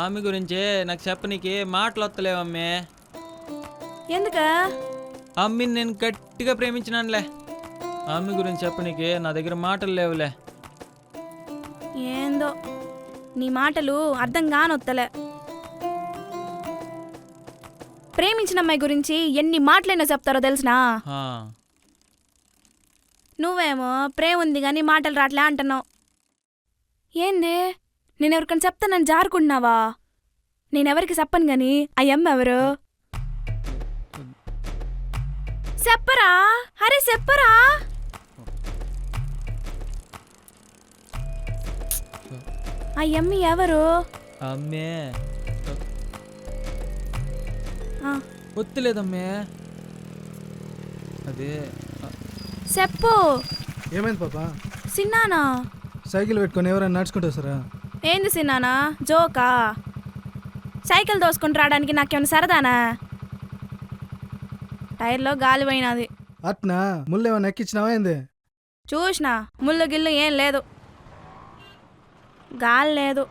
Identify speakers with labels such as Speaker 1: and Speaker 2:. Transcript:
Speaker 1: ఆమె గురించే నాకు చెప్పనీకి మాటలు వస్తలేవమ్మే.
Speaker 2: ఎందుక
Speaker 1: అమ్మిని నేను గట్టిగా ప్రేమించినానులే. ఆమె గురించి చెప్పనీకి నా దగ్గర మాటలు లేవులే.
Speaker 2: ఏందో నీ మాటలు అర్థం కానొత్తలే. ప్రేమించిన అమ్మాయి గురించి ఎన్ని మాటలైనా చెప్తారో తెలిసినా.
Speaker 1: ఆ,
Speaker 2: నువ్వేమో ప్రేమ ఉంది కానీ మాటలు రాట్లే అంటున్నావు. ఏంది నేనెవరికని చెప్తానని జారుకుంటున్నావా? నేనెవరికి చెప్పను గాని అయ్యమ్మ ఎవరు చెప్పరా? అరే చెప్పరా? అయ్యమ్మి ఎవరు?
Speaker 1: అమ్మే
Speaker 2: ఆ,
Speaker 1: ఒత్తులేదమ్మే. అదే
Speaker 2: చెప్పు.
Speaker 3: ఏమైంది పాపా?
Speaker 2: సిన్నానా
Speaker 3: సైకిల్ పెట్టుకొని ఎవరైనా నడుచుకుంటూ వస్తారా?
Speaker 2: ఏంది సిన్నానా జోకా? సైకిల్ దోసుకుంటూ రావడానికి నాకేమైనా సరదానా? టైర్లో గాలి పోయినది.
Speaker 3: అట్నా ముళ్ళు ఏమైనా ఎక్కించినావా ఏంది?
Speaker 2: చూసినా ముళ్ళు గిల్లు ఏం లేదు, గాలి లేదు.